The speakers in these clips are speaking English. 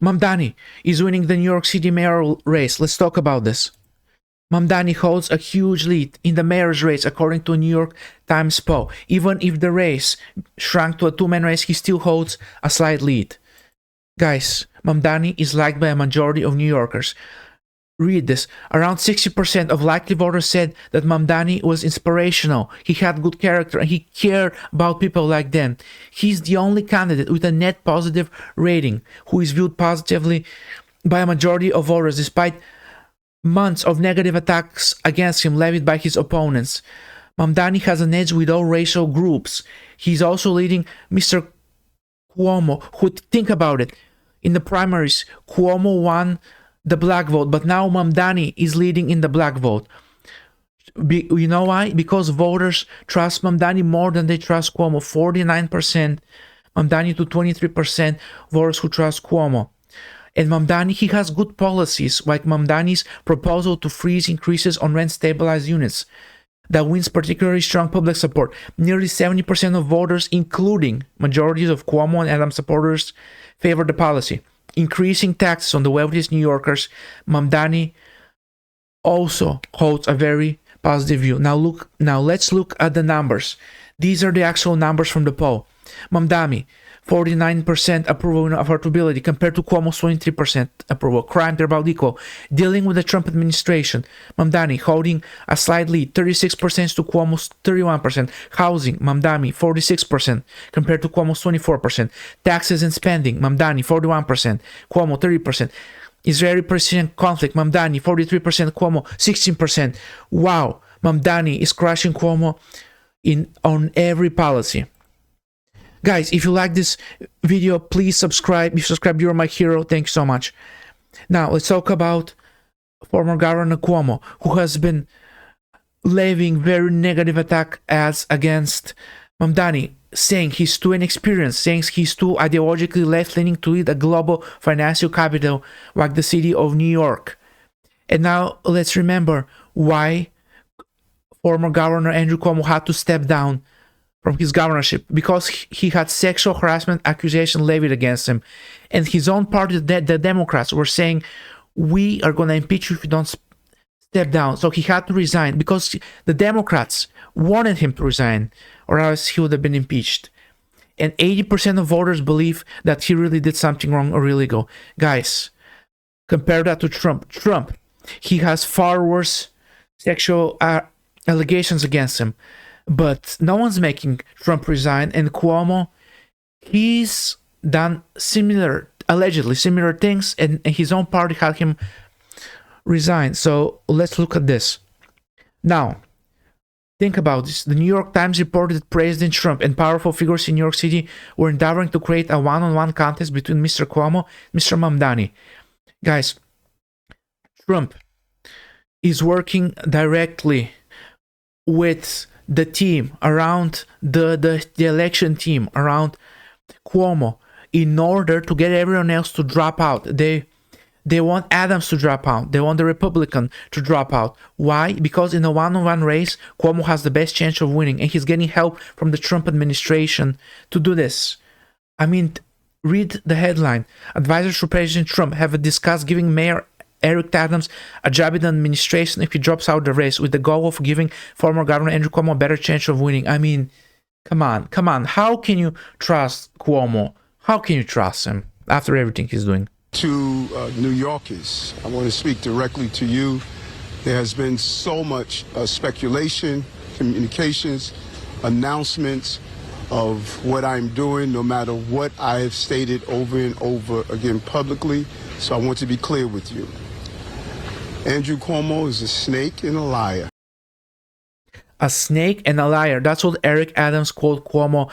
Mamdani is winning the New York City mayoral race. Let's talk about this. Mamdani holds a huge lead in the mayor's race according to a New York Times poll. Even if the race shrunk to a two-man race, he still holds a slight lead. Guys, Mamdani is liked by a majority of New Yorkers. Read this. Around 60% of likely voters said that Mamdani was inspirational. He had good character and he cared about people like them. He's the only candidate with a net positive rating who is viewed positively by a majority of voters despite months of negative attacks against him levied by his opponents. Mamdani has an edge with all racial groups. He's also leading Mr. Cuomo, who, think about it, in the primaries, Cuomo won the black vote, but now Mamdani is leading in the black vote. You know why? Because voters trust Mamdani more than they trust Cuomo. 49% Mamdani to 23% voters who trust Cuomo. And Mamdani, he has good policies, like Mamdani's proposal to freeze increases on rent-stabilized units. That wins particularly strong public support. Nearly 70% of voters, including majorities of Cuomo and Adams supporters, favor the policy. Increasing taxes on the wealthiest New Yorkers, Mamdani also holds a very positive view. Now let's look at the numbers. These are the actual numbers from the poll. Mamdani, 49% approval and affordability compared to Cuomo's 23% approval. Crime, they're about equal. Dealing with the Trump administration, Mamdani holding a slight lead, 36% to Cuomo's 31%. Housing, Mamdani, 46% compared to Cuomo's 24%. Taxes and spending, Mamdani, 41%. Cuomo, 30%. Israeli-Palestinian conflict, Mamdani, 43%. Cuomo, 16%. Wow, Mamdani is crushing Cuomo on every policy. Guys, if you like this video, please subscribe. If you subscribe, you're my hero. Thank you so much. Now, let's talk about former Governor Cuomo, who has been levying very negative attack ads against Mamdani, saying he's too inexperienced, saying he's too ideologically left-leaning to lead a global financial capital like the city of New York. And now, let's remember why former Governor Andrew Cuomo had to step down from his governorship, because he had sexual harassment accusation levied against him. And his own party, the Democrats, were saying, we are going to impeach you if you don't step down. So he had to resign because the Democrats wanted him to resign, or else he would have been impeached. And 80% of voters believe that he really did something wrong or illegal. Guys, compare that to Trump. Trump, he has far worse sexual allegations against him. But no one's making Trump resign, and Cuomo, he's done allegedly similar things, and his own party had him resign. So let's look at this. Now, think about this. The New York Times reported that President Trump and powerful figures in New York City were endeavoring to create a one-on-one contest between Mr. Cuomo and Mr. Mamdani. Guys, Trump is working directly with the team around the election team around Cuomo in order to get everyone else to drop out. They want Adams to drop out. They want the Republican to drop out. Why? Because in a one-on-one race, Cuomo has the best chance of winning, and he's getting help from the Trump administration to do this. I mean, read the headline. Advisors to President Trump have discussed giving Mayor Eric Adams a job in the administration if he drops out the race, with the goal of giving former Governor Andrew Cuomo a better chance of winning. I mean, come on. How can you trust Cuomo? How can you trust him after everything he's doing? To New Yorkers, I want to speak directly to you. There has been so much speculation, communications, announcements of what I'm doing, no matter what I have stated over and over again publicly. So I want to be clear with you. Andrew Cuomo is a snake and a liar. A snake and a liar. That's what Eric Adams called Cuomo.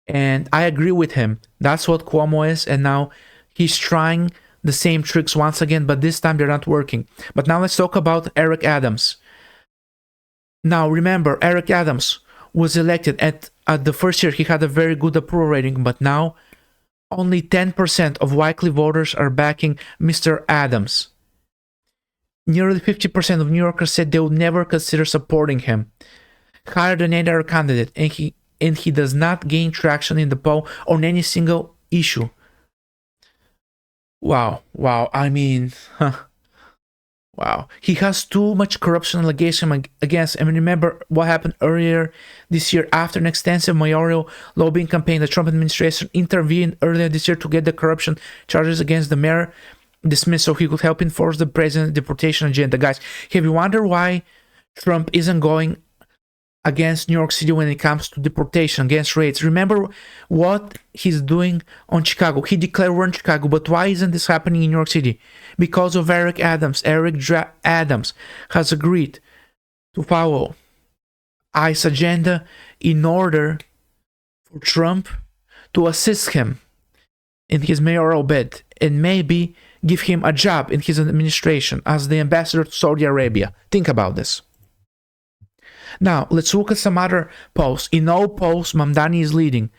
And I agree with him. That's what Cuomo is. And now he's trying the same tricks once again, but this time they're not working. But now let's talk about Eric Adams. Now remember, Eric Adams was elected at the first year. He had a very good approval rating, but now only 10% of likely voters are backing Mr. Adams. Nearly 50% of New Yorkers said they would never consider supporting him. Higher than any other candidate, and he does not gain traction in the poll on any single issue. Wow, wow. I mean, wow. He has too much corruption allegation against him. And remember what happened earlier this year after an extensive mayoral lobbying campaign. The Trump administration intervened earlier this year to get the corruption charges against the mayor dismissed so he could help enforce the president's deportation agenda. Guys, have you wondered why Trump isn't going against New York City when it comes to deportation, against raids? Remember what he's doing on Chicago. He declared war on Chicago, but why isn't this happening in New York City? Because of Eric Adams. Adams has agreed to follow ICE agenda in order for Trump to assist him in his mayoral bid and maybe give him a job in his administration as the ambassador to Saudi Arabia. Think about this. Now, let's look at some other polls. In all polls, Mamdani is leading.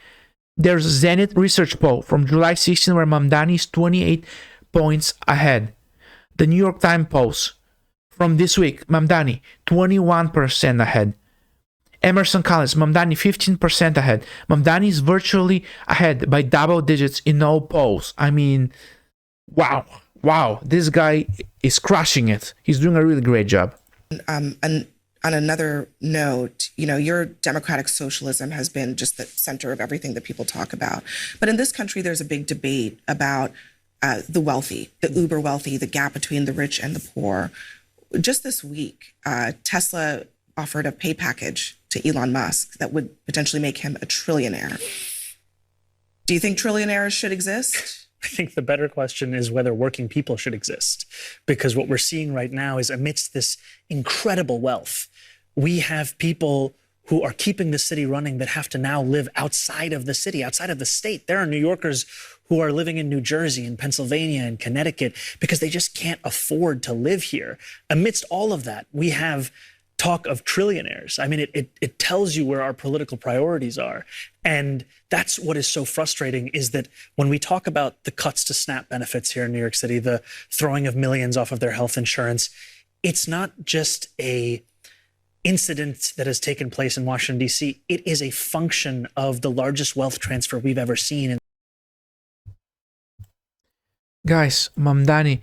There's a Zenith research poll from July 16 where Mamdani is 28 points ahead. The New York Times polls from this week, Mamdani 21% ahead. Emerson College, Mamdani 15% ahead. Mamdani is virtually ahead by double digits in all polls. I mean, wow, this guy is crushing it. He's doing a really great job. And on another note, your democratic socialism has been just the center of everything that people talk about. But in this country, there's a big debate about the wealthy, the uber wealthy, the gap between the rich and the poor. Just this week, Tesla offered a pay package to Elon Musk that would potentially make him a trillionaire. Do you think trillionaires should exist? I think the better question is whether working people should exist, because what we're seeing right now is amidst this incredible wealth, we have people who are keeping the city running that have to now live outside of the city, outside of the state. There are New Yorkers who are living in New Jersey and Pennsylvania and Connecticut because they just can't afford to live here. Amidst all of that, we have talk of trillionaires. I mean, it tells you where our political priorities are. And that's what is so frustrating, is that when we talk about the cuts to SNAP benefits here in New York City, the throwing of millions off of their health insurance, it's not just a incident that has taken place in Washington, D.C. It is a function of the largest wealth transfer we've ever seen. Guys, Mamdani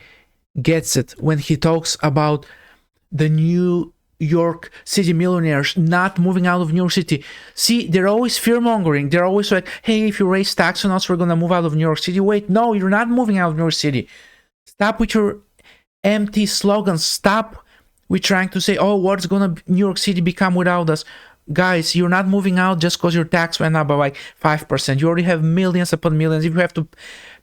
gets it when he talks about the New York City millionaires not moving out of New York City. See, they're always fear-mongering. They're always like, hey, if you raise tax on us, we're going to move out of New York City. Wait, no, you're not moving out of New York City. Stop with your empty slogans. Stop with trying to say, oh, what's going to New York City become without us? Guys, you're not moving out just because your tax went up by like 5%. You already have millions upon millions. If you have to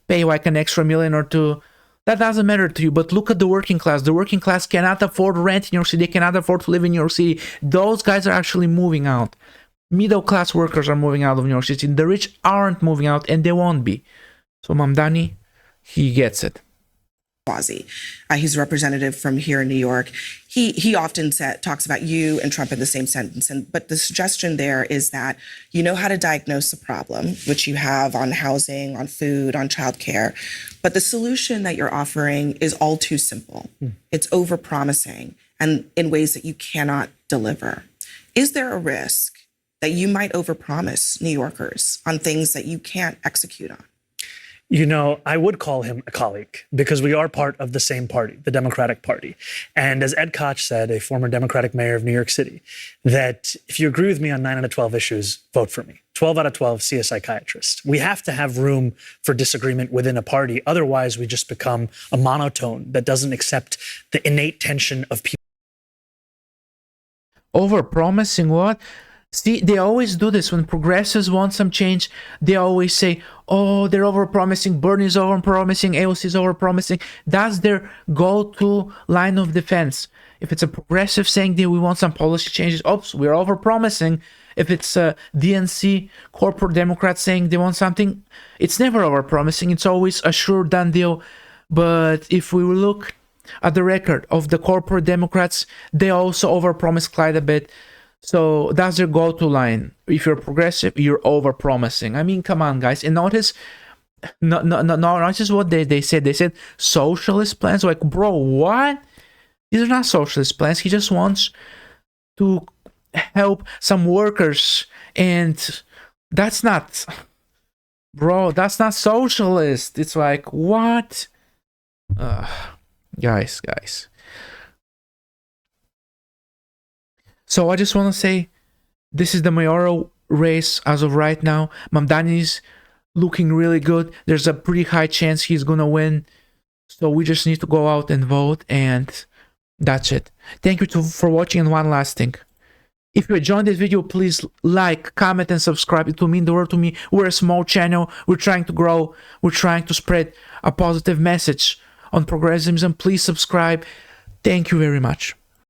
pay like an extra million or two, that doesn't matter to you. But look at the working class. The working class cannot afford rent in New York City. They cannot afford to live in New York City. Those guys are actually moving out. Middle class workers are moving out of New York City. The rich aren't moving out, and they won't be. So Mamdani, he gets it. He's a representative from here in New York. He often talks about you and Trump in the same sentence. But the suggestion there is that you know how to diagnose a problem, which you have on housing, on food, on childcare. But the solution that you're offering is all too simple. It's overpromising and in ways that you cannot deliver. Is there a risk that you might overpromise New Yorkers on things that you can't execute on? You know, I would call him a colleague because we are part of the same party, the Democratic Party. And as Ed Koch said, a former Democratic mayor of New York City, that if you agree with me on 9 out of 12 issues, vote for me. 12 out of 12, see a psychiatrist. We have to have room for disagreement within a party. Otherwise, we just become a monotone that doesn't accept the innate tension of people. Overpromising what? See, they always do this. When progressives want some change, they always say, oh, they're overpromising, Bernie's overpromising, AOC's overpromising. That's their go-to line of defense. If it's a progressive saying that we want some policy changes, oops, we're overpromising. If it's a DNC corporate Democrat saying they want something, it's never overpromising. It's always a sure done deal. But if we look at the record of the corporate Democrats, they also overpromise quite a bit. So that's their go-to line. If you're progressive, you're over-promising. I mean, come on, guys. And notice, not just what they said. They said socialist plans. Like, bro, what? These are not socialist plans. He just wants to help some workers. And that's not, bro, that's not socialist. It's like, what? Guys. So I just want to say, this is the mayoral race as of right now. Mamdani is looking really good. There's a pretty high chance he's gonna win. So we just need to go out and vote, and that's it. Thank you for watching, and one last thing. If you enjoyed this video, please like, comment, and subscribe. It will mean the world to me. We're a small channel. We're trying to grow. We're trying to spread a positive message on progressivism. Please subscribe. Thank you very much.